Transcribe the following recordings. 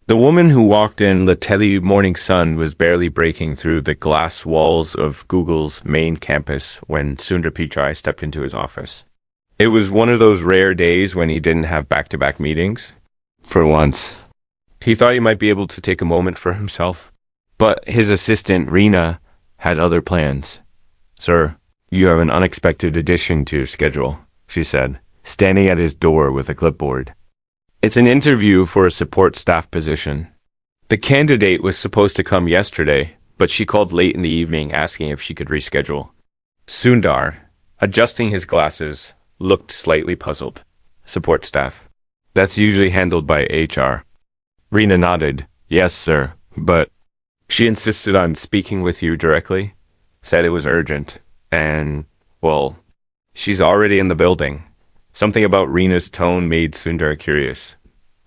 The woman who walked in the tele morning sun was barely breaking through the glass walls of Google's main campus when Sundar Pichai stepped into his office. It was one of those rare days when he didn't have back-to-back meetings. For once, he thought he might be able to take a moment for himself. But his assistant, Reena, had other plans. "Sir, you have an unexpected addition to your schedule," she said, standing at his door with a clipboard. "It's an interview for a support staff position. The candidate was supposed to come yesterday, but she called late in the evening asking if she could reschedule." Sundar, adjusting his glasses, looked slightly puzzled. "Support staff. That's usually handled by HR." Reena nodded. "Yes, sir, but she insisted on speaking with you directly, said it was urgent, and, well, she's already in the building." Something about Reena's tone made Sundar curious.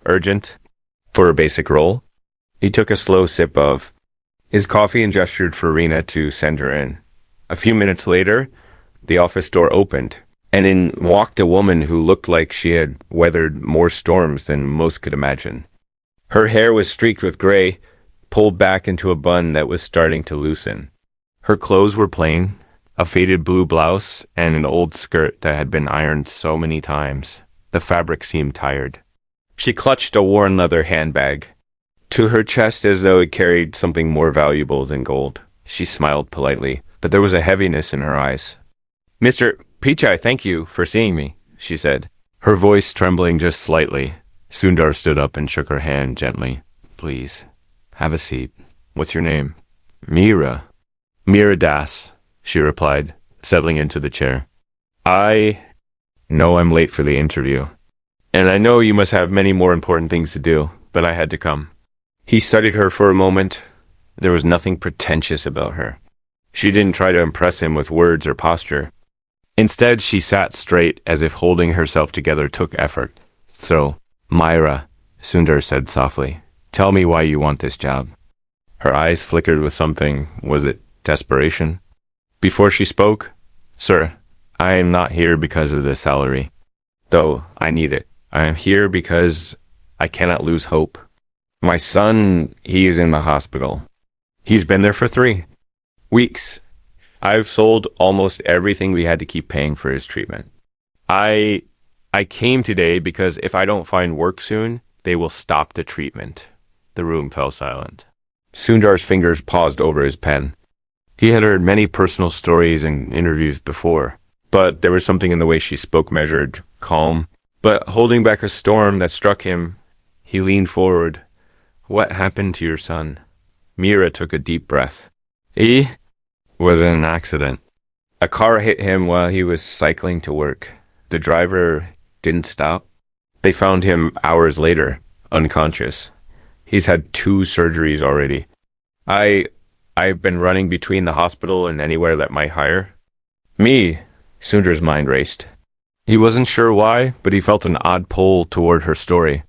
Urgent? For a basic role? He took a slow sip of his coffee and gestured for Reena to send her in. A few minutes later, the office door opened, and in walked a woman who looked like she had weathered more storms than most could imagine. Her hair was streaked with gray, pulled back into a bun that was starting to loosen. Her clothes were plain, a faded blue blouse and an old skirt that had been ironed so many times. The fabric seemed tired. She clutched a worn leather handbag to her chest as though it carried something more valuable than gold. She smiled politely, but there was a heaviness in her eyes. "Mr. Pichai, thank you for seeing me," she said, her voice trembling just slightly. Sundar stood up and shook her hand gently. "Please, have a seat. What's your name?" "Meera." "Meera Das," she replied, settling into the chair. "I know I'm late for the interview, and I know you must have many more important things to do, but I had to come." He studied her for a moment. There was nothing pretentious about her. She didn't try to impress him with words or posture. Instead, she sat straight as if holding herself together took effort. "So, Meera," Sundar said softly, "tell me why you want this job." Her eyes flickered with something. Was it desperation? Before she spoke, "Sir, I am not here because of the salary, though I need it. I am here because I cannot lose hope. My son, he is in the hospital. He's been there for 3 weeks. I've sold almost everything we had to keep paying for his treatment. I came today because if I don't find work soon, they will stop the treatment." The room fell silent. Sundar's fingers paused over his pen. He had heard many personal stories and interviews before, but there was something in the way she spoke, measured, calm, but holding back a storm that struck him. He leaned forward. "What happened to your son?" Meera took a deep breath. "He was in an accident. A car hit him while he was cycling to work. The driver didn't stop. They found him hours later, unconscious. He's had 2 surgeries already. I've been running between the hospital and anywhere that might hire." "Me?" Sundar's mind raced. He wasn't sure why, but he felt an odd pull toward her story.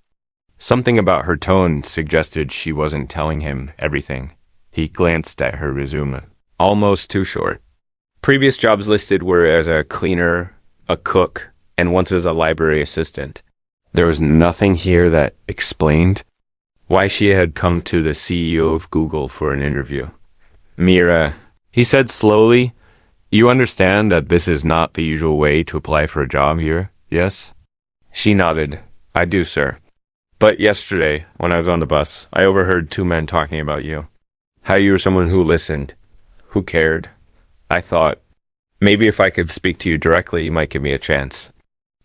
Something about her tone suggested she wasn't telling him everything. He glanced at her resume. Almost too short. Previous jobs listed were as a cleaner, a cook, and once as a library assistant. There was nothing here that explained why she had come to the CEO of Google for an interview. "Meera," he said slowly, "you understand that this is not the usual way to apply for a job here, yes?" She nodded. "I do, sir. But yesterday, when I was on the bus, I overheard 2 men talking about you. How you were someone who listened, who cared. I thought, maybe if I could speak to you directly, you might give me a chance."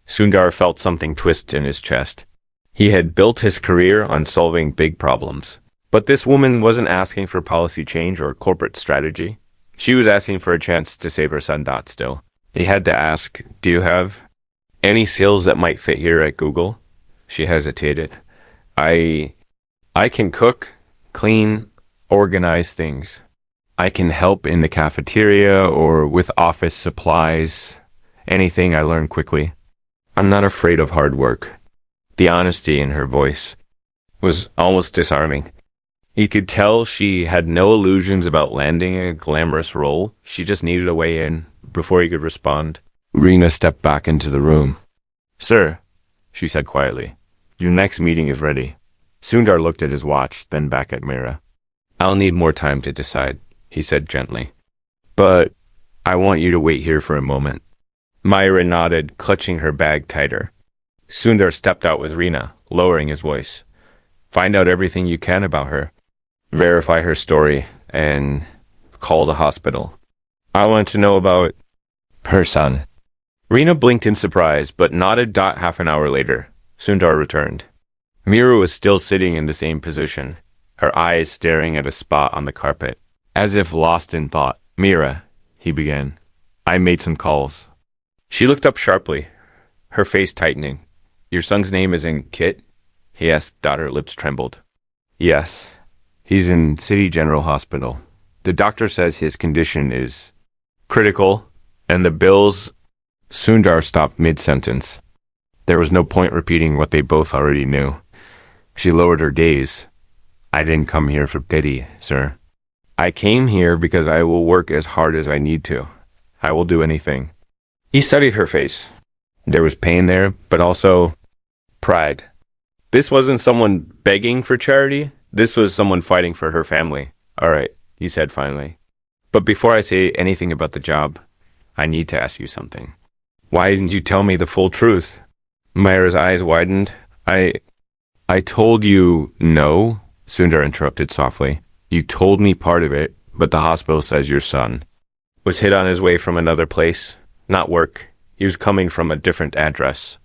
Sundar felt something twist in his chest. He had built his career on solving big problems. But this woman wasn't asking for policy change or corporate strategy. She was asking for a chance to save her son Dot still. He had to ask, "Do you have any skills that might fit here at Google?" She hesitated. I can cook, clean, organize things. I can help in the cafeteria or with office supplies. Anything I learn quickly. I'm not afraid of hard work." The honesty in her voice was almost disarming. He could tell she had no illusions about landing a glamorous role. She just needed a way in before he could respond. Reena stepped back into the room. "Sir," she said quietly, "your next meeting is ready." Sundar looked at his watch, then back at Mira. I'll need more time to decide, he said gently. But I want you to wait here for a moment. Myra nodded, clutching her bag tighter. Sundar stepped out with Rina, lowering his voice. Find out everything you can about her. Verify her story, and call the hospital. I want to know about her son. Rina blinked in surprise, but nodded. Half an hour later, Sundar returned. Mira was still sitting in the same position, her eyes staring at a spot on the carpet. As if lost in thought. Mira, he began. I made some calls. She looked up sharply, her face tightening. Your son's name isn't Kit? He asked. Her lips trembled. Yes. He's in City General Hospital. The doctor says his condition is critical, and the bills... Sundar stopped mid-sentence. There was no point repeating what they both already knew. She lowered her gaze. I didn't come here for pity, sir. I came here because I will work as hard as I need to. I will do anything. He studied her face. There was pain there, but also pride. This wasn't someone begging for charity. This was someone fighting for her family. All right, he said finally. But before I say anything about the job, I need to ask you something. Why didn't you tell me the full truth? Myra's eyes widened. I told you no, Sundar interrupted softly. You told me part of it, but the hospital says your son was hit on his way from another place, not work. He was coming from a different address.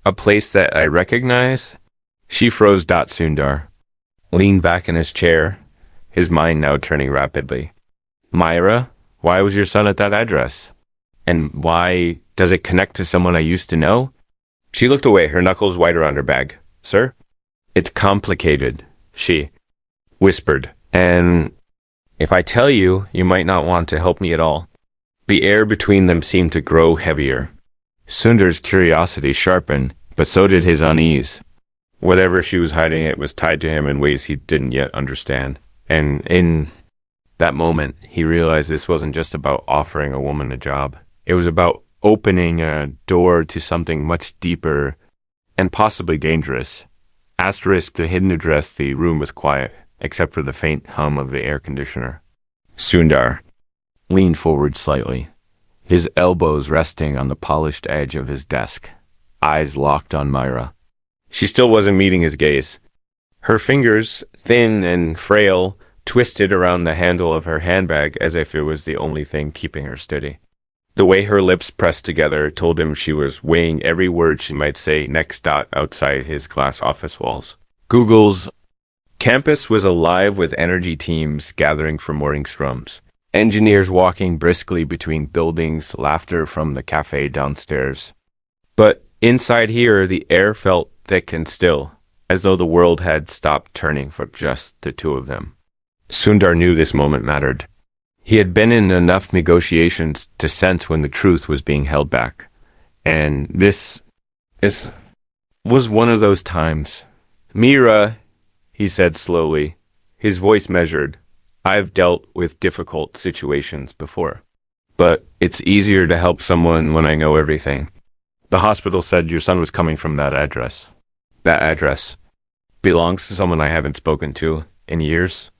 A place that I recognize? She froze. Sundar leaned back in his chair, his mind now turning rapidly. Myra, why was your son at that address? And why does it connect to someone I used to know? She looked away, her knuckles white around her bag. Sir? It's complicated, she whispered. And if I tell you, you might not want to help me at all. The air between them seemed to grow heavier. Sundar's curiosity sharpened, but so did his unease. Whatever she was hiding, it was tied to him in ways he didn't yet understand. And in that moment, he realized this wasn't just about offering a woman a job. It was about opening a door to something much deeper and possibly dangerous. Asterisk the hidden address, the room was quiet, except for the faint hum of the air conditioner. Sundar leaned forward slightly, his elbows resting on the polished edge of his desk, eyes locked on Myra. She still wasn't meeting his gaze. Her fingers, thin and frail, twisted around the handle of her handbag as if it was the only thing keeping her steady. The way her lips pressed together told him she was weighing every word she might say next. Outside his glass office walls, Google's campus was alive with energy teams gathering for morning scrums. Engineers walking briskly between buildings, laughter from the cafe downstairs. But inside here, the air felt thick and still, as though the world had stopped turning for just the two of them. Sundar knew this moment mattered. He had been in enough negotiations to sense when the truth was being held back. And this was one of those times. Mira, he said slowly, his voice measured. I've dealt with difficult situations before, but it's easier to help someone when I know everything. The hospital said your son was coming from that address. That address belongs to someone I haven't spoken to in years.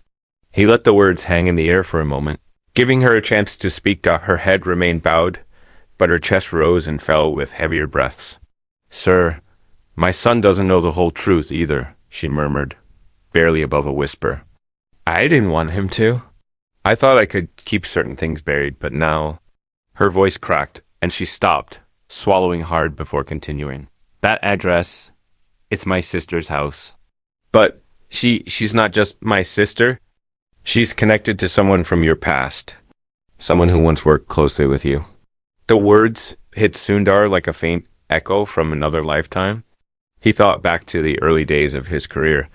He let the words hang in the air for a moment, giving her a chance to speak. Her head remained bowed, but her chest rose and fell with heavier breaths. Sir, my son doesn't know the whole truth either, she murmured, barely above a whisper. I didn't want him to. I thought I could keep certain things buried, but now... Her voice cracked, and she stopped, swallowing hard before continuing. That address, it's my sister's house. But she's not just my sister. She's connected to someone from your past. Someone who once worked closely with you. The words hit Sundar like a faint echo from another lifetime. He thought back to the early days of his career,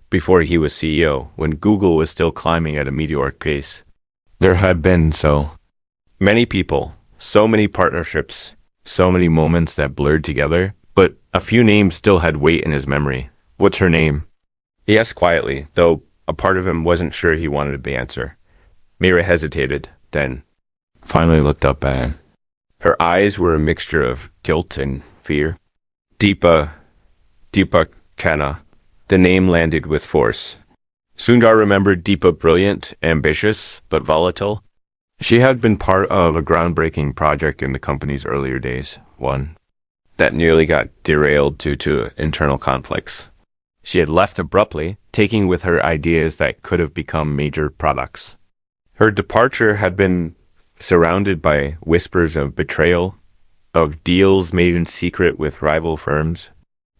before he was CEO, when Google was still climbing at a meteoric pace. There had been so many people, so many partnerships, so many moments that blurred together, but a few names still had weight in his memory. What's her name? He asked quietly, though a part of him wasn't sure he wanted the answer. Mira hesitated, then finally looked up at him. Her eyes were a mixture of guilt and fear. Deepa Khanna. The name landed with force. Sundar remembered Deepa brilliant, ambitious, but volatile. She had been part of a groundbreaking project in the company's earlier days, one that nearly got derailed due to internal conflicts. She had left abruptly, taking with her ideas that could have become major products. Her departure had been surrounded by whispers of betrayal, of deals made in secret with rival firms.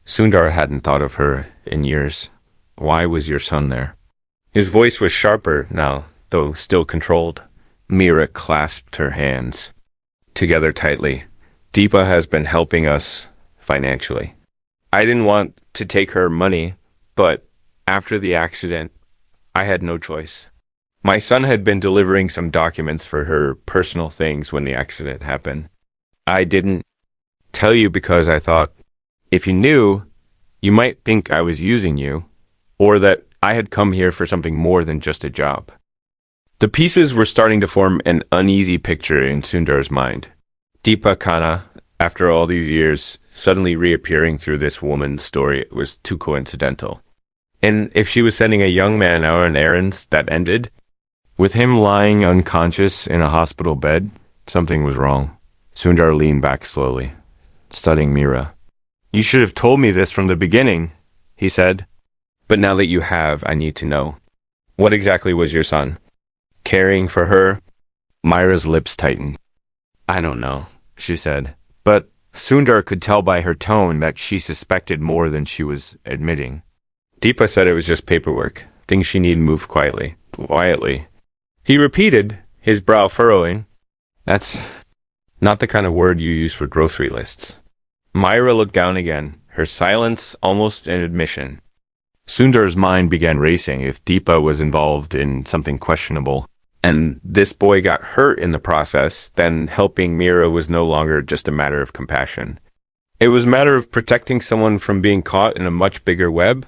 Sundar hadn't thought of her in years. Why was your son there? His voice was sharper now, though still controlled. Mira clasped her hands together tightly. Deepa has been helping us financially. I didn't want to take her money, but after the accident, I had no choice. My son had been delivering some documents for her personal things when the accident happened. I didn't tell you because I thought, if you knew, you might think I was using you, or that I had come here for something more than just a job. The pieces were starting to form an uneasy picture in Sundar's mind. Deepa Khanna, after all these years, suddenly reappearing through this woman's story was too coincidental. And if she was sending a young man out on errands that ended, with him lying unconscious in a hospital bed, something was wrong. Sundar leaned back slowly, studying Mira. You should have told me this from the beginning, he said. But now that you have, I need to know. What exactly was your son? Caring for her? Myra's lips tightened. I don't know, she said. But Sundar could tell by her tone that she suspected more than she was admitting. Deepa said it was just paperwork, things she needed moved quietly. He repeated, his brow furrowing. That's not the kind of word you use for grocery lists. Myra looked down again, her silence almost an admission. Sundar's mind began racing. If Deepa was involved in something questionable, and this boy got hurt in the process, then helping Mira was no longer just a matter of compassion. It was a matter of protecting someone from being caught in a much bigger web.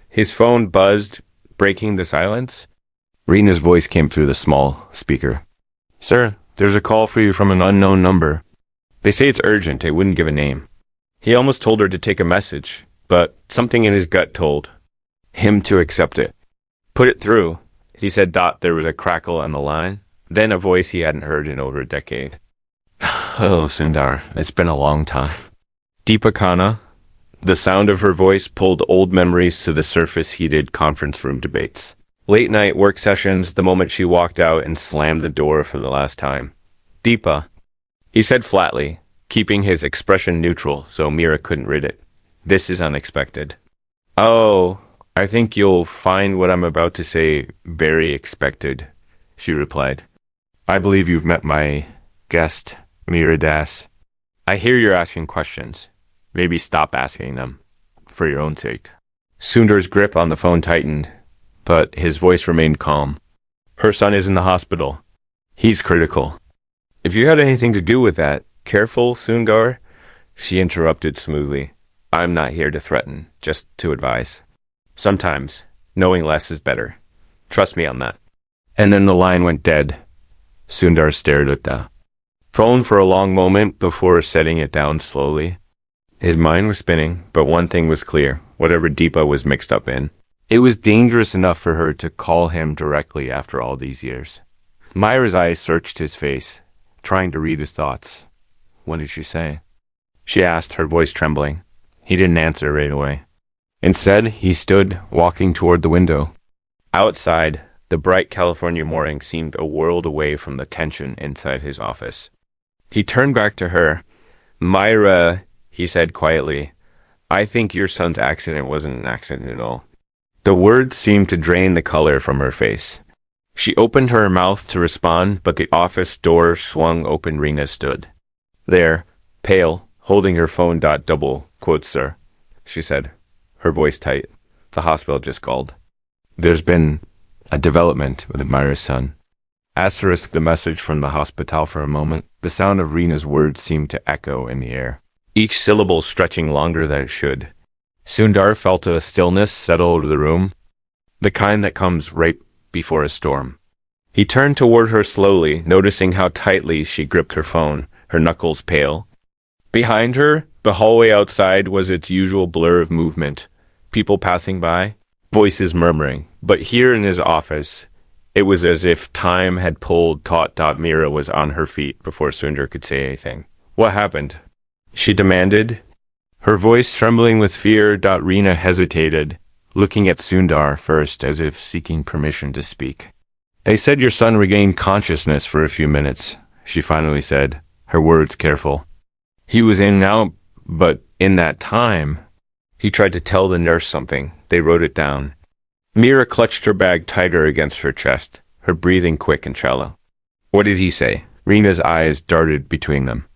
His phone buzzed, breaking the silence. Reena's voice came through the small speaker. Sir, there's a call for you from an unknown number. They say it's urgent. They wouldn't give a name. He almost told her to take a message, but something in his gut told him to accept it. Put it through. He said. There was a crackle on the line, then a voice he hadn't heard in over a decade. Oh, Sundar, it's been a long time. Deepa Khanna. The sound of her voice pulled old memories to the surface heated conference room debates. Late night work sessions, the moment she walked out and slammed the door for the last time. Deepa, he said flatly, keeping his expression neutral so Mira couldn't read it. This is unexpected. Oh, I think you'll find what I'm about to say very expected, she replied. I believe you've met my guest, Mira Das. I hear you're asking questions. Maybe stop asking them, for your own sake. Sundar's grip on the phone tightened, but his voice remained calm. Her son is in the hospital. He's critical. If you had anything to do with that, careful, Sundar, she interrupted smoothly. I'm not here to threaten, just to advise. Sometimes, knowing less is better. Trust me on that. And then the line went dead. Sundar stared at the phone for a long moment before setting it down slowly. His mind was spinning, but one thing was clear. Whatever Deepa was mixed up in, it was dangerous enough for her to call him directly after all these years. Myra's eyes searched his face, trying to read his thoughts. What did she say? She asked, her voice trembling. He didn't answer right away. Instead, he stood, walking toward the window. Outside, the bright California morning seemed a world away from the tension inside his office. He turned back to her. Myra, he said quietly, I think your son's accident wasn't an accident at all. The words seemed to drain the color from her face. She opened her mouth to respond, but the office door swung open. Reena stood there, pale, holding her phone. Double quotes, sir, she said, her voice tight. The hospital just called. There's been a development with Myra's son. Asterisk the message from the hospital for a moment. The sound of Reena's words seemed to echo in the air, each syllable stretching longer than it should. Sundar felt a stillness settle over the room, the kind that comes right before a storm. He turned toward her slowly, noticing how tightly she gripped her phone, her knuckles pale. Behind her, the hallway outside was its usual blur of movement. people passing by, voices murmuring. But here in his office, it was as if time had pulled taut. Mira was on her feet before Sundar could say anything. What happened? She demanded, her voice trembling with fear. Rina hesitated, looking at Sundar first as if seeking permission to speak. They said your son regained consciousness for a few minutes, she finally said, her words careful. He was in and out, but in that time, he tried to tell the nurse something. They wrote it down. Mira clutched her bag tighter against her chest, her breathing quick and shallow. What did he say? Rina's eyes darted between them.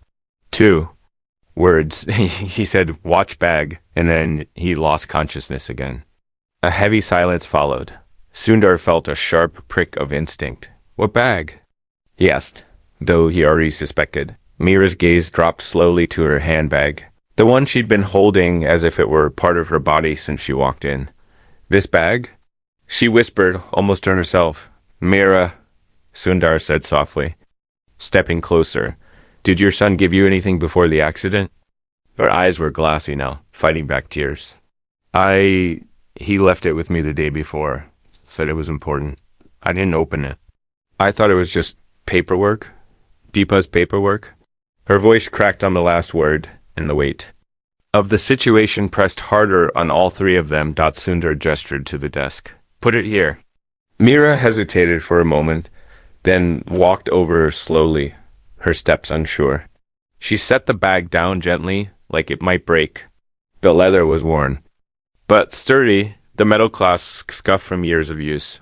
2 words. He said, watch bag, and then he lost consciousness again. A heavy silence followed. Sundar felt a sharp prick of instinct. What bag? He asked, though he already suspected. Mira's gaze dropped slowly to her handbag, the one she'd been holding as if it were part of her body since she walked in. This bag? She whispered, almost to herself. Mira, Sundar said softly, stepping closer. Did your son give you anything before the accident? Her eyes were glassy now, fighting back tears. He left it with me the day before, said it was important. I didn't open it. I thought it was just paperwork. Deepa's paperwork. Her voice cracked on the last word, and the weight of the situation pressed harder on all three of them. Sundar gestured to the desk. Put it here. Mira hesitated for a moment, then walked over slowly, her steps unsure. She set the bag down gently, like it might break. The leather was worn, but sturdy, the metal clasp scuffed from years of use.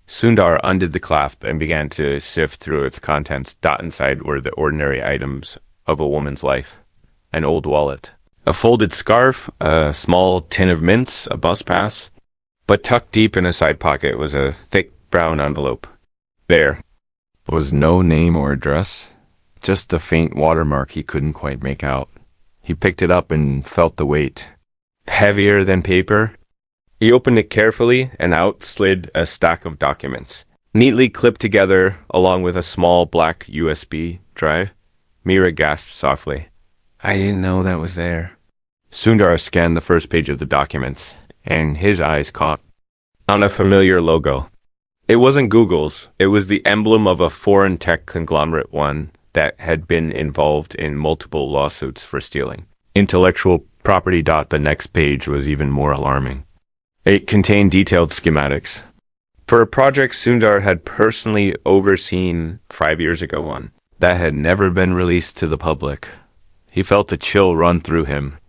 Sundar undid the clasp and began to sift through its contents. Inside were the ordinary items of a woman's life. An old wallet, a folded scarf, a small tin of mints, a bus pass. But tucked deep in a side pocket was a thick brown envelope. There was no name or address, just the faint watermark he couldn't quite make out. He picked it up and felt the weight. Heavier than paper. He opened it carefully, and out slid a stack of documents, neatly clipped together along with a small black USB drive. Mira gasped softly. I didn't know that was there. Sundar scanned the first page of the documents, and his eyes caught on a familiar logo. It wasn't Google's. It was the emblem of a foreign tech conglomerate, one that had been involved in multiple lawsuits for stealing intellectual property. The next page was even more alarming. It contained detailed schematics for a project Sundar had personally overseen 5 years ago, one that had never been released to the public. He felt a chill run through him.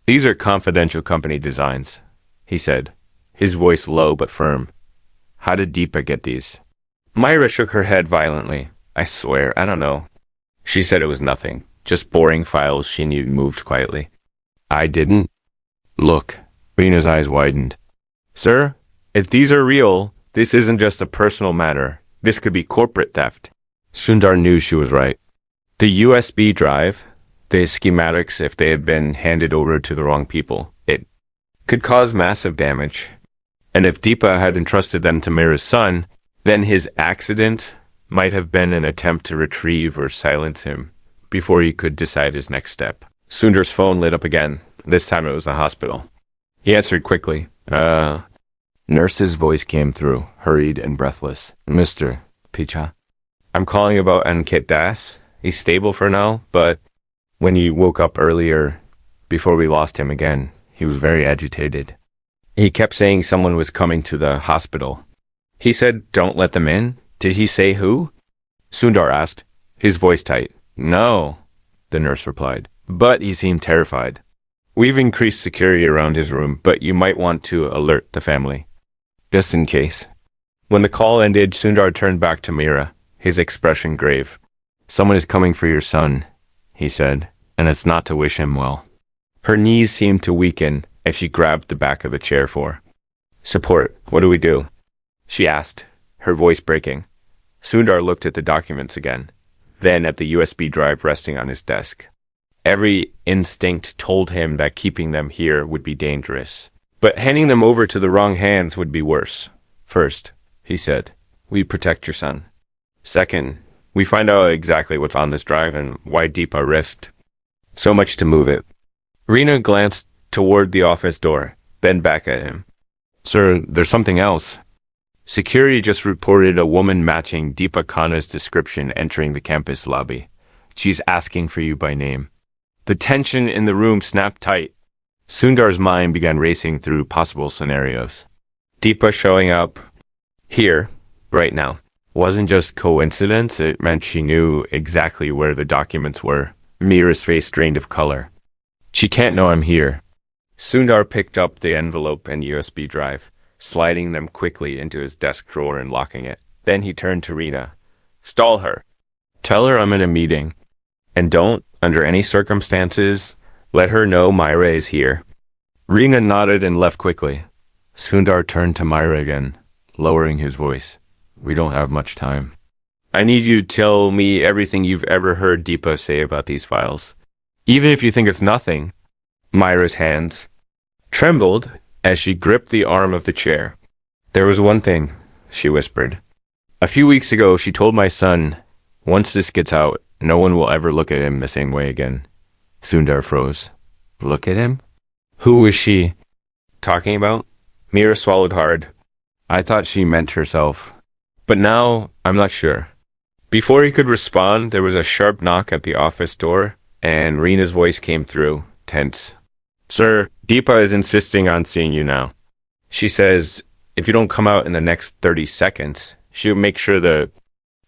These are confidential company designs, he said, his voice low but firm. How did Deepa get these? Myra shook her head violently. I swear, I don't know. She said it was nothing, just boring files she knew moved quietly. I didn't. Look, Rina's eyes widened. Sir, if these are real, this isn't just a personal matter. This could be corporate theft. Sundar knew she was right. The USB drive, the schematics, if they had been handed over to the wrong people, it could cause massive damage. And if Deepa had entrusted them to Mira's son, then his accident might have been an attempt to retrieve or silence him before he could decide his next step. Sundar's phone lit up again. This time it was the hospital. He answered quickly. Nurse's voice came through, hurried and breathless. Mr. Pichai. I'm calling about Ankit Das. He's stable for now, but when he woke up earlier, before we lost him again, he was very agitated. He kept saying someone was coming to the hospital. He said, don't let them in. Did he say who? Sundar asked, his voice tight. No, the nurse replied, but he seemed terrified. We've increased security around his room, but you might want to alert the family, just in case. When the call ended, Sundar turned back to Mira, his expression grave. Someone is coming for your son, he said, and it's not to wish him well. Her knees seemed to weaken as she grabbed the back of the chair for support. What do we do? She asked, her voice breaking. Sundar looked at the documents again, then at the USB drive resting on his desk. Every instinct told him that keeping them here would be dangerous, but handing them over to the wrong hands would be worse. First, he said, we protect your son. Second, we find out exactly what's on this drive and why Deepa risked so much to move it. Rina glanced toward the office door. then back at him. Sir, there's something else. Security just reported a woman matching Deepa Khanna's description entering the campus lobby. She's asking for you by name. The tension in the room snapped tight. Sundar's mind began racing through possible scenarios. Deepa showing up here, right now, wasn't just coincidence, it meant she knew exactly where the documents were. Mira's face drained of color. She can't know I'm here. Sundar picked up the envelope and USB drive, sliding them quickly into his desk drawer and locking it. Then he turned to Reena. Stall her. Tell her I'm in a meeting. And don't, under any circumstances, let her know Myra is here. Reena nodded and left quickly. Sundar turned to Myra again, lowering his voice. We don't have much time. I need you to tell me everything you've ever heard Deepa say about these files. Even if you think it's nothing. Myra's hands trembled as she gripped the arm of the chair. There was one thing, she whispered. A few weeks ago, she told my son, once this gets out, no one will ever look at him the same way again. Sundar froze. Look at him? Who was she talking about? Mira swallowed hard. I thought she meant herself. But now, I'm not sure. Before he could respond, there was a sharp knock at the office door, and Reena's voice came through, tense. Sir, Deepa is insisting on seeing you now. She says, if you don't come out in the next 30 seconds, she'll make sure the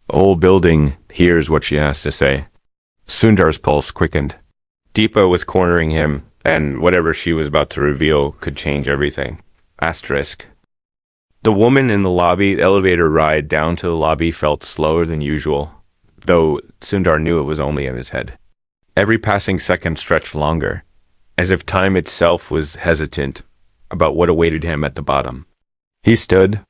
whole building hears what she has to say. Sundar's pulse quickened. Deepa was cornering him, and whatever she was about to reveal could change everything. Asterisk. The woman in the lobby elevator ride down to the lobby felt slower than usual, though Sundar knew it was only in his head. Every passing second stretched longer, as if time itself was hesitant about what awaited him at the bottom. He stood,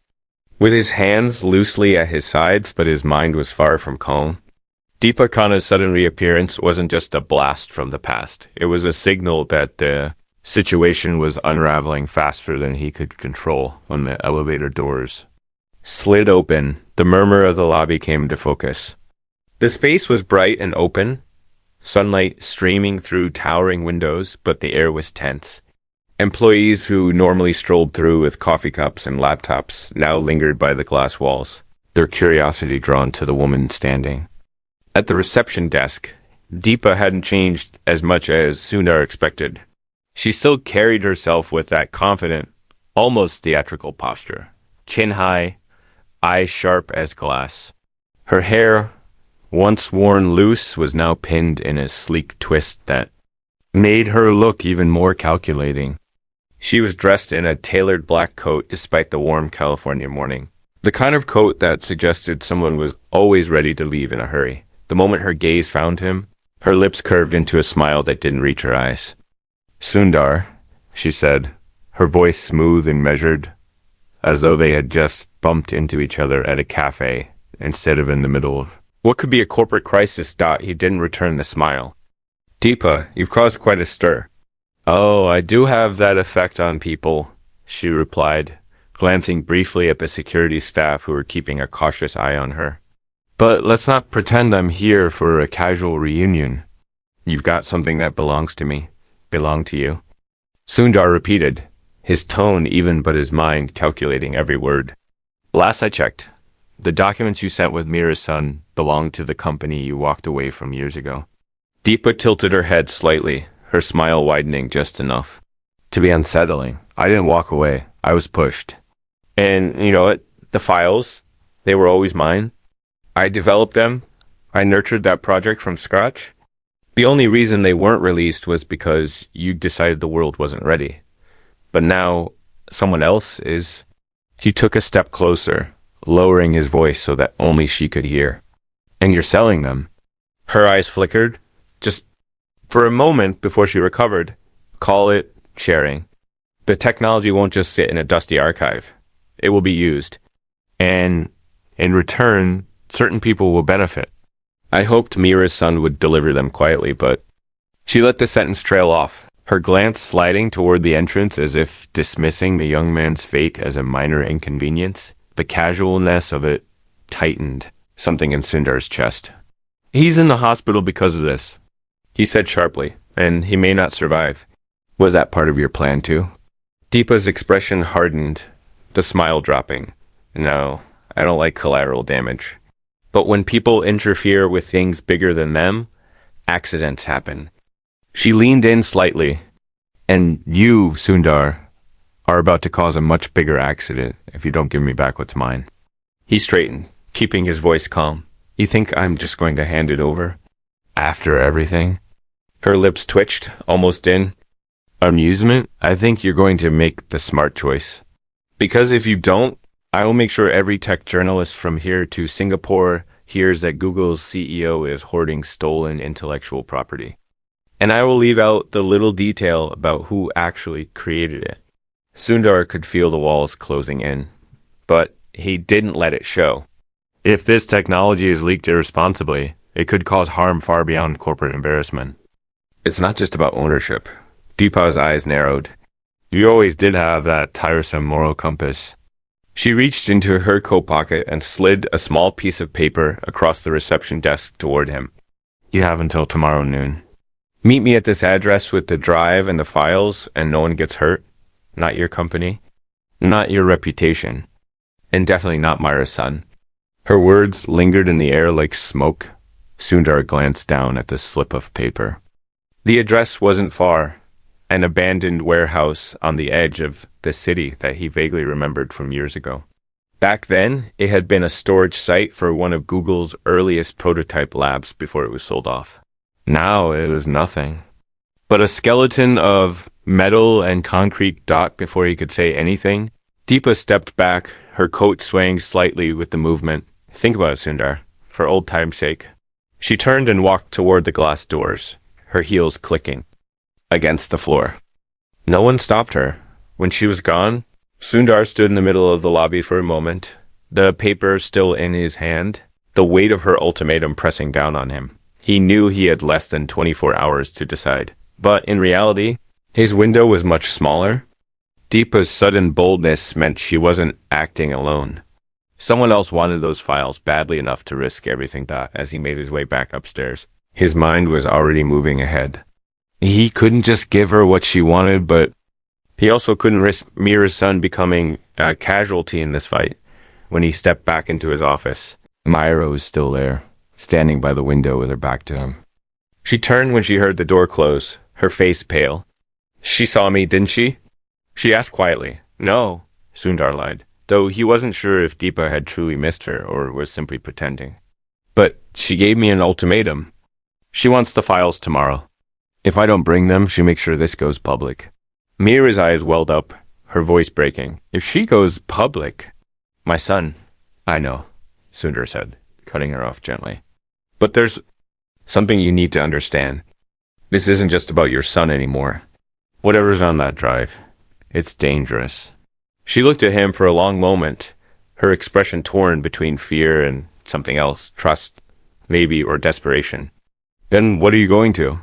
with his hands loosely at his sides, but his mind was far from calm. Deepa Khanna's sudden reappearance wasn't just a blast from the past. It was a signal that the situation was unraveling faster than he could control when the elevator doors slid open. The murmur of the lobby came into focus. The space was bright and open, sunlight streaming through towering windows, but the air was tense. Employees who normally strolled through with coffee cups and laptops now lingered by the glass walls, their curiosity drawn to the woman standing. At the reception desk, Deepa hadn't changed as much as Sundar expected. She still carried herself with that confident, almost theatrical posture, chin high, eyes sharp as glass. Her hair, once worn loose, was now pinned in a sleek twist that made her look even more calculating. She was dressed in a tailored black coat despite the warm California morning. The kind of coat that suggested someone was always ready to leave in a hurry. The moment her gaze found him, her lips curved into a smile that didn't reach her eyes. Sundar, she said, her voice smooth and measured, as though they had just bumped into each other at a cafe instead of in the middle of what could be a corporate crisis. He didn't return the smile. Deepa, you've caused quite a stir. Oh, I do have that effect on people, she replied, glancing briefly at the security staff who were keeping a cautious eye on her. But let's not pretend I'm here for a casual reunion. You've got something that belongs to me, belong to you. Sundar repeated, his tone even but his mind calculating every word. Last I checked, the documents you sent with Mira's son belonged to the company you walked away from years ago. Deepa tilted her head slightly, her smile widening just enough to be unsettling. I didn't walk away. I was pushed. And you know what? The files, they were always mine. I developed them. I nurtured that project from scratch. The only reason they weren't released was because you decided the world wasn't ready. But now someone else is. He took a step closer, lowering his voice so that only she could hear. And you're selling them. Her eyes flickered, just for a moment before she recovered. Call it sharing. The technology won't just sit in a dusty archive. It will be used. And in return, certain people will benefit. I hoped Mira's son would deliver them quietly, but she let the sentence trail off, her glance sliding toward the entrance as if dismissing the young man's fate as a minor inconvenience. The casualness of it tightened something in Sundar's chest. He's in the hospital because of this, he said sharply, and he may not survive. Was that part of your plan too? Deepa's expression hardened, the smile dropping. No, I don't like collateral damage. But when people interfere with things bigger than them, accidents happen. She leaned in slightly. And you, Sundar, are about to cause a much bigger accident if you don't give me back what's mine. He straightened, keeping his voice calm. You think I'm just going to hand it over? After everything? Her lips twitched, almost in amusement. I think you're going to make the smart choice. Because if you don't, I will make sure every tech journalist from here to Singapore hears that Google's CEO is hoarding stolen intellectual property. And I will leave out the little detail about who actually created it. Sundar could feel the walls closing in, but he didn't let it show. If this technology is leaked irresponsibly, it could cause harm far beyond corporate embarrassment. It's not just about ownership. Deepa's eyes narrowed. You always did have that tiresome moral compass. She reached into her coat pocket and slid a small piece of paper across the reception desk toward him. You have until tomorrow noon. Meet me at this address with the drive and the files, and no one gets hurt. Not your company. Not your reputation. And definitely not Myra's son. Her words lingered in the air like smoke. Sundar glanced down at the slip of paper. The address wasn't far. An abandoned warehouse on the edge of the city that he vaguely remembered from years ago. Back then, it had been a storage site for one of Google's earliest prototype labs before it was sold off. Now it was nothing. But a skeleton of metal and concrete dock before he could say anything. Deepa stepped back, her coat swaying slightly with the movement. Think about it, Sundar, for old time's sake. She turned and walked toward the glass doors, her heels clicking against the floor. No one stopped her. When she was gone, Sundar stood in the middle of the lobby for a moment, the paper still in his hand, the weight of her ultimatum pressing down on him. He knew he had less than 24 hours to decide. But in reality, his window was much smaller. Deepa's sudden boldness meant she wasn't acting alone. Someone else wanted those files badly enough to risk everything. As he made his way back upstairs, his mind was already moving ahead. He couldn't just give her what she wanted, but he also couldn't risk Mira's son becoming a casualty in this fight. When he stepped back into his office, Myra was still there, standing by the window with her back to him. She turned when she heard the door close, her face pale. She saw me, didn't she? She asked quietly. No, Sundar lied, though he wasn't sure if Deepa had truly missed her or was simply pretending. But she gave me an ultimatum. She wants the files tomorrow. If I don't bring them, she makes sure this goes public. Mira's eyes welled up, her voice breaking. If she goes public, my son. I know, Sundar said, cutting her off gently. But there's something you need to understand. This isn't just about your son anymore. Whatever's on that drive, it's dangerous. She looked at him for a long moment, her expression torn between fear and something else, trust, maybe, or desperation. Then what are you going to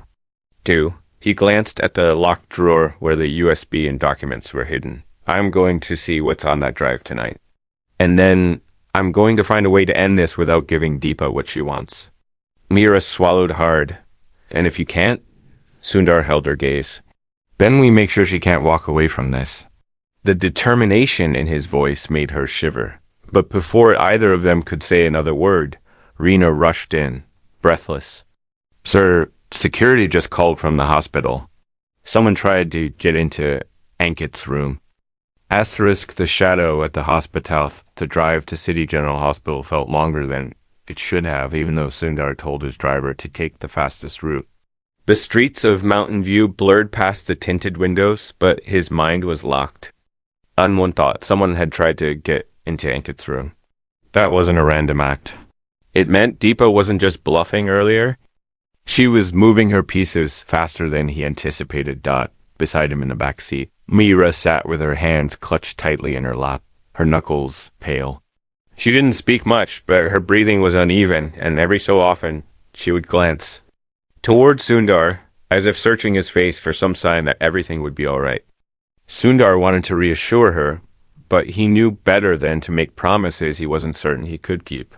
do? He glanced at the locked drawer where the USB and documents were hidden. I'm going to see what's on that drive tonight. And then I'm going to find a way to end this without giving Deepa what she wants. Mira swallowed hard. And if you can't? Sundar held her gaze. Then we make sure she can't walk away from this. The determination in his voice made her shiver. But before either of them could say another word, Reena rushed in, breathless. Sir, security just called from the hospital. Someone tried to get into Ankit's room. Asterisk the shadow at the hospital. The drive to City General Hospital felt longer than it should have, even though Sundar told his driver to take the fastest route. The streets of Mountain View blurred past the tinted windows, but his mind was locked. On one thought, someone had tried to get into Ankit's room. That wasn't a random act. It meant Deepa wasn't just bluffing earlier. She was moving her pieces faster than he anticipated. Beside him in the back seat, Mira sat with her hands clutched tightly in her lap, her knuckles pale. She didn't speak much, but her breathing was uneven, and every so often she would glance toward Sundar, as if searching his face for some sign that everything would be all right. Sundar wanted to reassure her, but he knew better than to make promises he wasn't certain he could keep.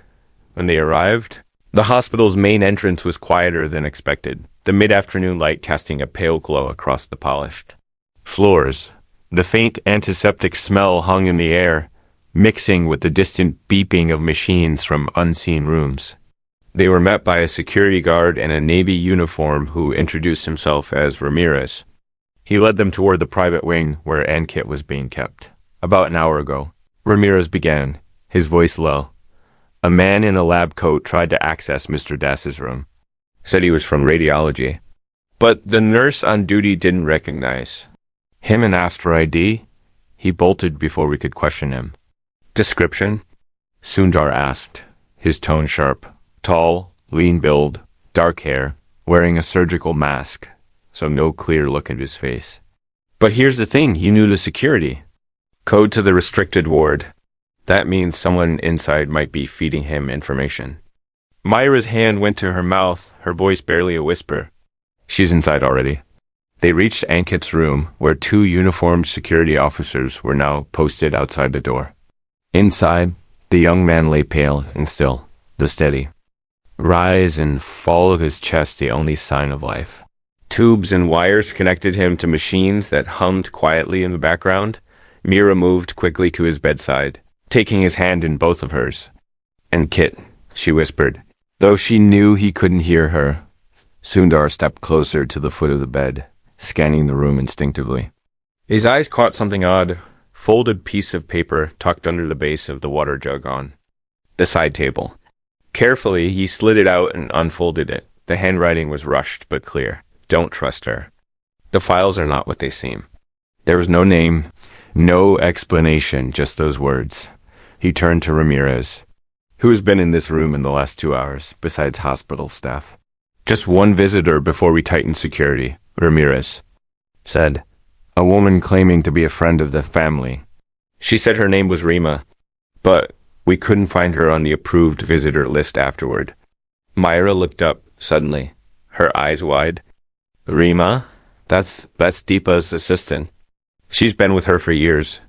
When they arrived, the hospital's main entrance was quieter than expected, the mid-afternoon light casting a pale glow across the polished floors. The faint antiseptic smell hung in the air, mixing with the distant beeping of machines from unseen rooms. They were met by a security guard in a navy uniform who introduced himself as Ramirez. He led them toward the private wing where Ankit was being kept. About an hour ago, Ramirez began, his voice low. A man in a lab coat tried to access Mr. Dass's room. Said he was from radiology. But the nurse on duty didn't recognize him and asked for ID. He bolted before we could question him. Description? Sundar asked, his tone sharp. Tall, lean build, dark hair, wearing a surgical mask, so no clear look at his face. But here's the thing, he knew the security. Code to the restricted ward. That means someone inside might be feeding him information. Myra's hand went to her mouth, her voice barely a whisper. She's inside already. They reached Ankit's room, where 2 uniformed security officers were now posted outside the door. Inside, the young man lay pale and still, the steady rise and fall of his chest the only sign of life. Tubes and wires connected him to machines that hummed quietly in the background. Mira moved quickly to his bedside, taking his hand in both of hers. And Kit, she whispered, though she knew he couldn't hear her. Sundar stepped closer to the foot of the bed, scanning the room instinctively. His eyes caught something odd, folded piece of paper tucked under the base of the water jug on the side table. Carefully, he slid it out and unfolded it. The handwriting was rushed but clear. Don't trust her. The files are not what they seem. There was no name, no explanation, just those words. He turned to Ramirez. Who's been in this room in the last 2 hours, besides hospital staff? Just one visitor before we tightened security, Ramirez said. A woman claiming to be a friend of the family. She said her name was Rima, but we couldn't find her on the approved visitor list afterward. Myra looked up suddenly, her eyes wide. Rima? That's Deepa's assistant. She's been with her for years.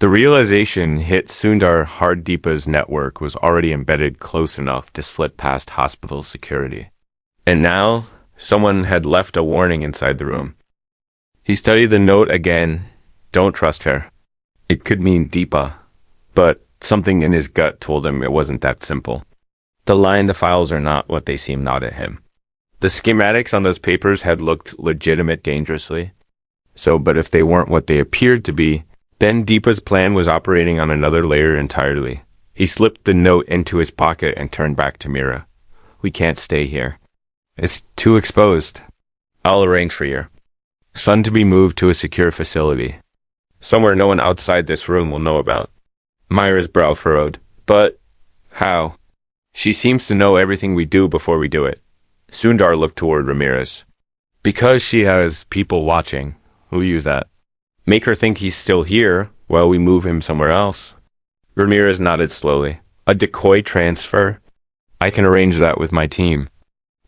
The realization hit Sundar hard. Deepa's network was already embedded close enough to slip past hospital security. And now, someone had left a warning inside the room. He studied the note again. Don't trust her. It could mean Deepa, but something in his gut told him it wasn't that simple. The line, the files are not what they seem, not at him. The schematics on those papers had looked legitimate dangerously. But if they weren't what they appeared to be, then Deepa's plan was operating on another layer entirely. He slipped the note into his pocket and turned back to Mira. We can't stay here. It's too exposed. I'll arrange for you. Son to be moved to a secure facility. Somewhere no one outside this room will know about. Myra's brow furrowed. But how? She seems to know everything we do before we do it. Sundar looked toward Ramirez. Because she has people watching. We'll use that. Make her think he's still here while we move him somewhere else. Ramirez nodded slowly. A decoy transfer? I can arrange that with my team.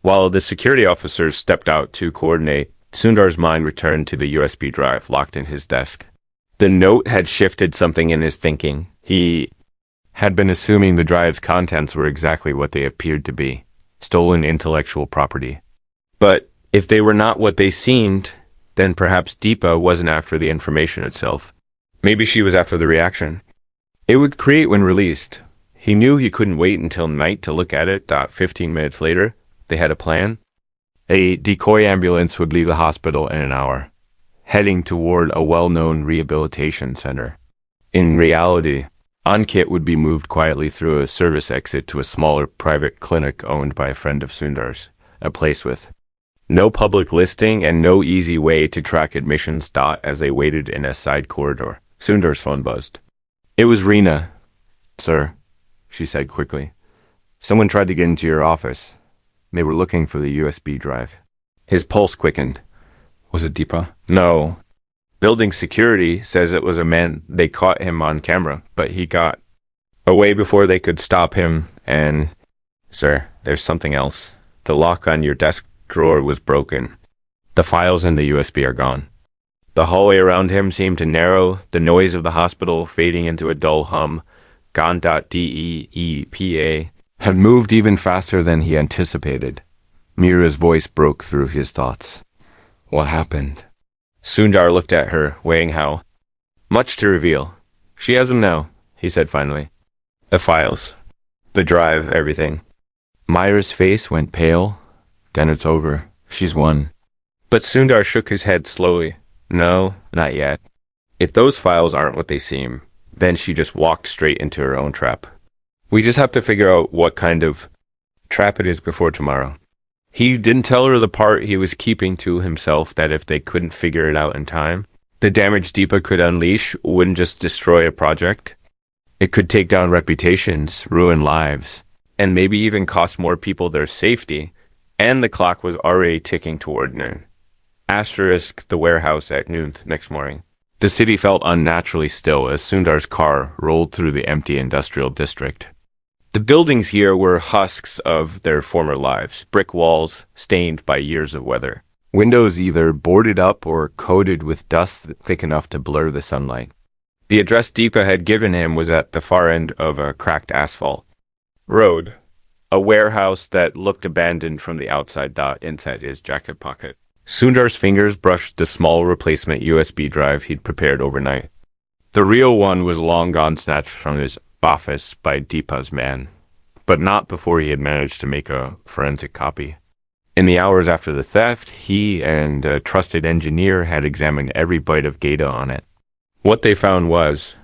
While the security officers stepped out to coordinate, Sundar's mind returned to the USB drive locked in his desk. The note had shifted something in his thinking. He had been assuming the drive's contents were exactly what they appeared to be. Stolen intellectual property. But if they were not what they seemed, then perhaps Deepa wasn't after the information itself. Maybe she was after the reaction. It would create when released. He knew he couldn't wait until night to look at it. 15 minutes later, they had a plan. A decoy ambulance would leave the hospital in an hour, heading toward a well-known rehabilitation center. In reality, Ankit would be moved quietly through a service exit to a smaller private clinic owned by a friend of Sundar's, a place with no public listing and no easy way to track admissions. As they waited in a side corridor, Sundar's phone buzzed. It was Reena. Sir, she said quickly. Someone tried to get into your office. They were looking for the USB drive. His pulse quickened. Was it Deepa? No. Building security says it was a man. They caught him on camera, but he got away before they could stop him. And, sir, there's something else. The lock on your desk drawer was broken. The files in the USB are gone. The hallway around him seemed to narrow, the noise of the hospital fading into a dull hum. Gone.deepa had moved even faster than he anticipated. Mira's voice broke through his thoughts. What happened? Sundar looked at her, weighing how Much to reveal. She has them now, he said finally. The files. The drive, everything. Myra's face went pale. Then it's over. She's won. But Sundar shook his head slowly. No, not yet. If those files aren't what they seem, then she just walked straight into her own trap. We just have to figure out what kind of trap it is before tomorrow. He didn't tell her the part he was keeping to himself, that if they couldn't figure it out in time, the damage Deepa could unleash wouldn't just destroy a project. It could take down reputations, ruin lives, and maybe even cost more people their safety. And the clock was already ticking toward noon. Asterisk the warehouse at noon next morning. The city felt unnaturally still as Sundar's car rolled through the empty industrial district. The buildings here were husks of their former lives, brick walls stained by years of weather. Windows either boarded up or coated with dust thick enough to blur the sunlight. The address Deepa had given him was at the far end of a cracked asphalt road, a warehouse that looked abandoned from the outside. Inside his jacket pocket, Sundar's fingers brushed the small replacement USB drive he'd prepared overnight. The real one was long gone, snatched from his office by Deepa's man, but not before he had managed to make a forensic copy. In the hours after the theft, he and a trusted engineer had examined every byte of data on it. What they found was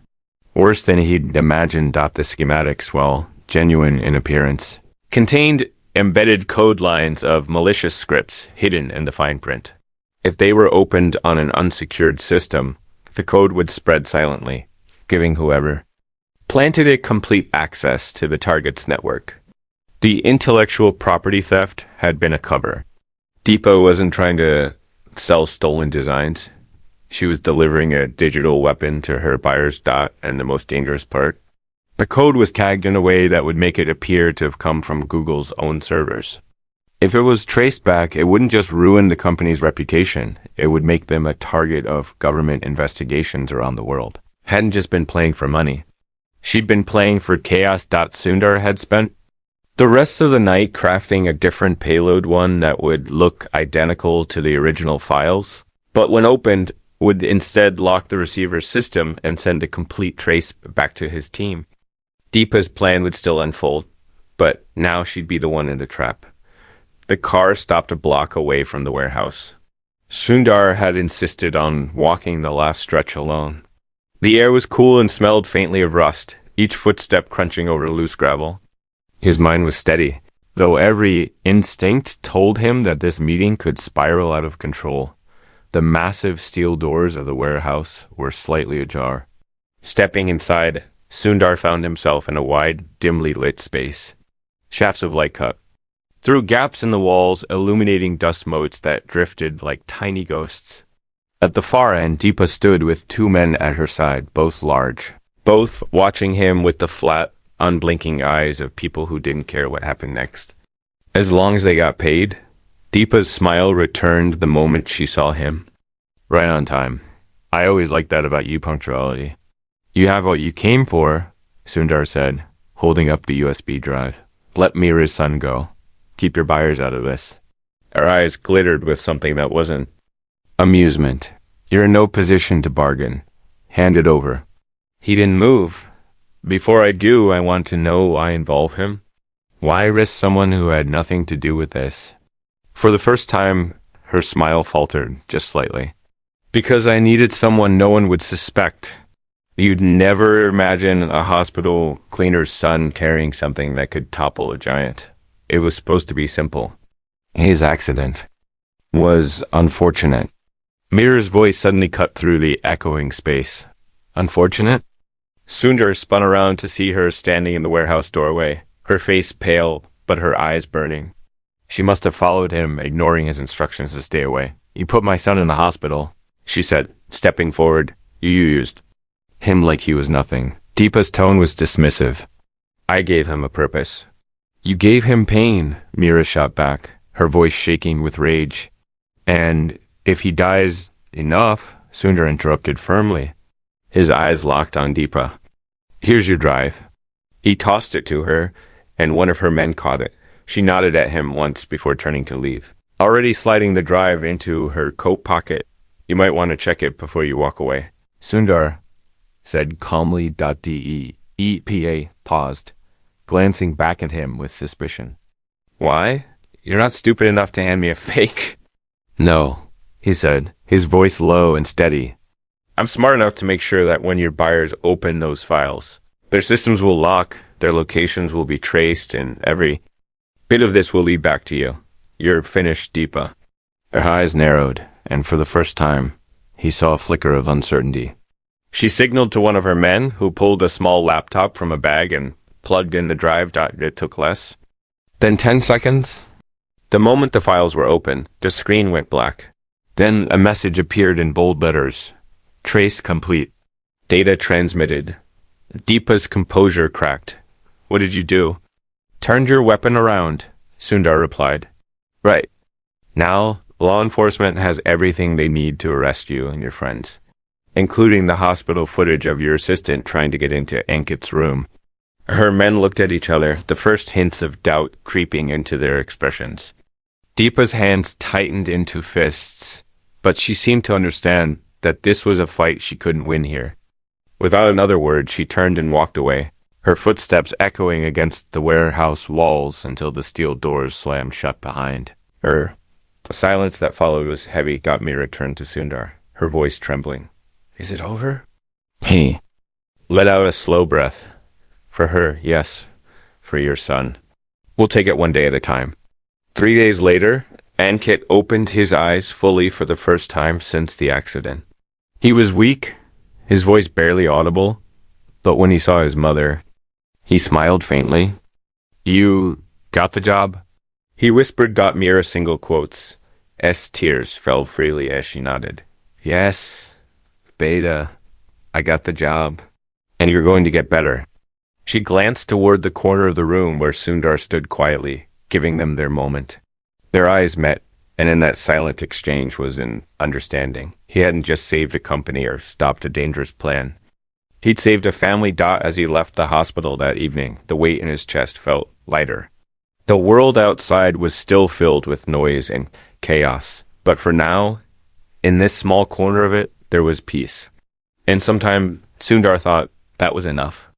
worse than he'd imagined. The schematics, while genuine in appearance, contained embedded code lines of malicious scripts hidden in the fine print. If they were opened on an unsecured system, the code would spread silently, giving whoever planted it complete access to the target's network. The intellectual property theft had been a cover. Deepa wasn't trying to sell stolen designs. She was delivering a digital weapon to her buyers. And the most dangerous part, the code was tagged in a way that would make it appear to have come from Google's own servers. If it was traced back, it wouldn't just ruin the company's reputation, it would make them a target of government investigations around the world. Hadn't just been playing for money. She'd been playing for chaos. Sundar had spent the rest of the night crafting a different payload, one that would look identical to the original files, but when opened, would instead lock the receiver's system and send a complete trace back to his team. Deepa's plan would still unfold, but now she'd be the one in the trap. The car stopped a block away from the warehouse. Sundar had insisted on walking the last stretch alone. The air was cool and smelled faintly of rust, each footstep crunching over loose gravel. His mind was steady, though every instinct told him that this meeting could spiral out of control. The massive steel doors of the warehouse were slightly ajar. Stepping inside, Sundar found himself in a wide, dimly lit space. Shafts of light cut through gaps in the walls, illuminating dust motes that drifted like tiny ghosts. At the far end, Deepa stood with two men at her side, both large, both watching him with the flat, unblinking eyes of people who didn't care what happened next. As long as they got paid, Deepa's smile returned the moment she saw him. Right on time. I always liked that about you, punctuality. You have what you came for, Sundar said, holding up the USB drive. Let Mira's son go. Keep your buyers out of this. Her eyes glittered with something that wasn't amusement. You're in no position to bargain. Hand it over. He didn't move. Before I do, I want to know why involve him. Why risk someone who had nothing to do with this? For the first time, her smile faltered, just slightly. Because I needed someone no one would suspect. You'd never imagine a hospital cleaner's son carrying something that could topple a giant. It was supposed to be simple. His accident was unfortunate. Mira's voice suddenly cut through the echoing space. Unfortunate? Sundar spun around to see her standing in the warehouse doorway, her face pale, but her eyes burning. She must have followed him, ignoring his instructions to stay away. You put my son in the hospital, she said, stepping forward. You used him like he was nothing. Deepa's tone was dismissive. I gave him a purpose. You gave him pain, Mira shot back, her voice shaking with rage. And if he dies enough, Sundar interrupted firmly. His eyes locked on Deepa. Here's your drive. He tossed it to her, and one of her men caught it. She nodded at him once before turning to leave. Already sliding the drive into her coat pocket. You might want to check it before you walk away. Sundar, said calmly. De EPA paused, glancing back at him with suspicion. Why? You're not stupid enough to hand me a fake. No, he said, his voice low and steady. I'm smart enough to make sure that when your buyers open those files, their systems will lock, their locations will be traced, and every bit of this will lead back to you. You're finished, Deepa. Her eyes narrowed, and for the first time, he saw a flicker of uncertainty. She signaled to one of her men, who pulled a small laptop from a bag and plugged in the drive. It took less than 10 seconds. The moment the files were open, the screen went black. Then a message appeared in bold letters. Trace complete. Data transmitted. Deepa's composure cracked. What did you do? Turned your weapon around, Sundar replied. Right. Now, law enforcement has everything they need to arrest you and your friends, including the hospital footage of your assistant trying to get into Ankit's room. Her men looked at each other, the first hints of doubt creeping into their expressions. Deepa's hands tightened into fists, but she seemed to understand that this was a fight she couldn't win here. Without another word, she turned and walked away, her footsteps echoing against the warehouse walls until the steel doors slammed shut behind her. The silence that followed was heavy. Mira turned to Sundar, her voice trembling. Is it over? He let out a slow breath. For her, yes. For your son. We'll take it one day at a time. 3 days later, Ankit opened his eyes fully for the first time since the accident. He was weak, his voice barely audible, but when he saw his mother, he smiled faintly. You got the job? He whispered. Mira single quotes. Tears fell freely as she nodded. Yes, Beta, I got the job. And you're going to get better. She glanced toward the corner of the room where Sundar stood quietly, giving them their moment. Their eyes met, and in that silent exchange was an understanding. He hadn't just saved a company or stopped a dangerous plan. He'd saved a family. As he left the hospital that evening, the weight in his chest felt lighter. The world outside was still filled with noise and chaos, but for now, in this small corner of it, there was peace. And sometime Sundar thought that was enough.